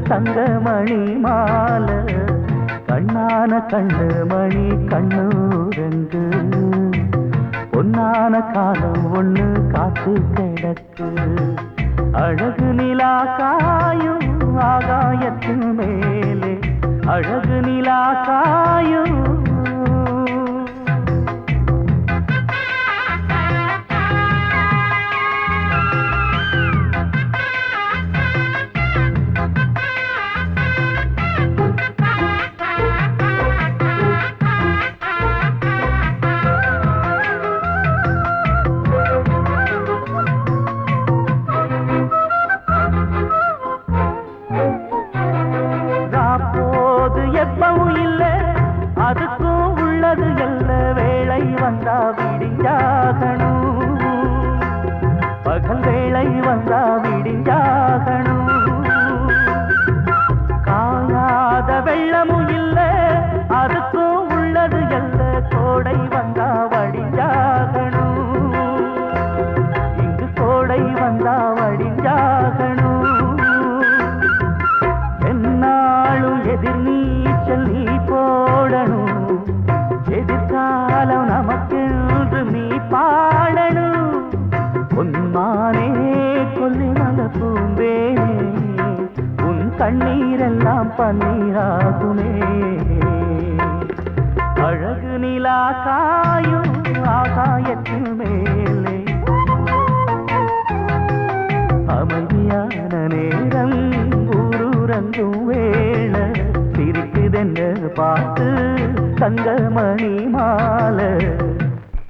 தங்கமணி மாலை கண்ணான கண்ணு மணி கண்ணூரங்கு பொன்னான காலம் ஒண்ணு காத்து கிடக்கு அழகு நிலா காயும் ஆகாயத்தின் மேலே அழகு நிலா காயும் அதுக்கும் உள்ளது எல்ல வேளை வந்தா விடிஞ்சாகணும் பகல் வேளை வந்தா விடிஞ்சாகணும் காணாத வெள்ளமும் இல்ல அதுக்கும் உள்ளது எல்ல கோடை வந்தா வடிஞ்சாகணும் இங்கு கோடை வந்தா வடிஞ்சாகணும் என்னாலும் எதிர் நீச்சல் நீ போடணும் எதிர்காலம் நமக்கென்று நீ பாடணும் உன்மானே கொல்லிமல பூந்தேனே உன் கண்ணீரெல்லாம் பன்னீராகுமே அழகு நிலா காயும் ஆகாயத்தின் மேலே அமைதியான நேரம் ஊரூரங்கும் வேளை சிரிக்குதென்று பார்த்து தங்கமணி மாலை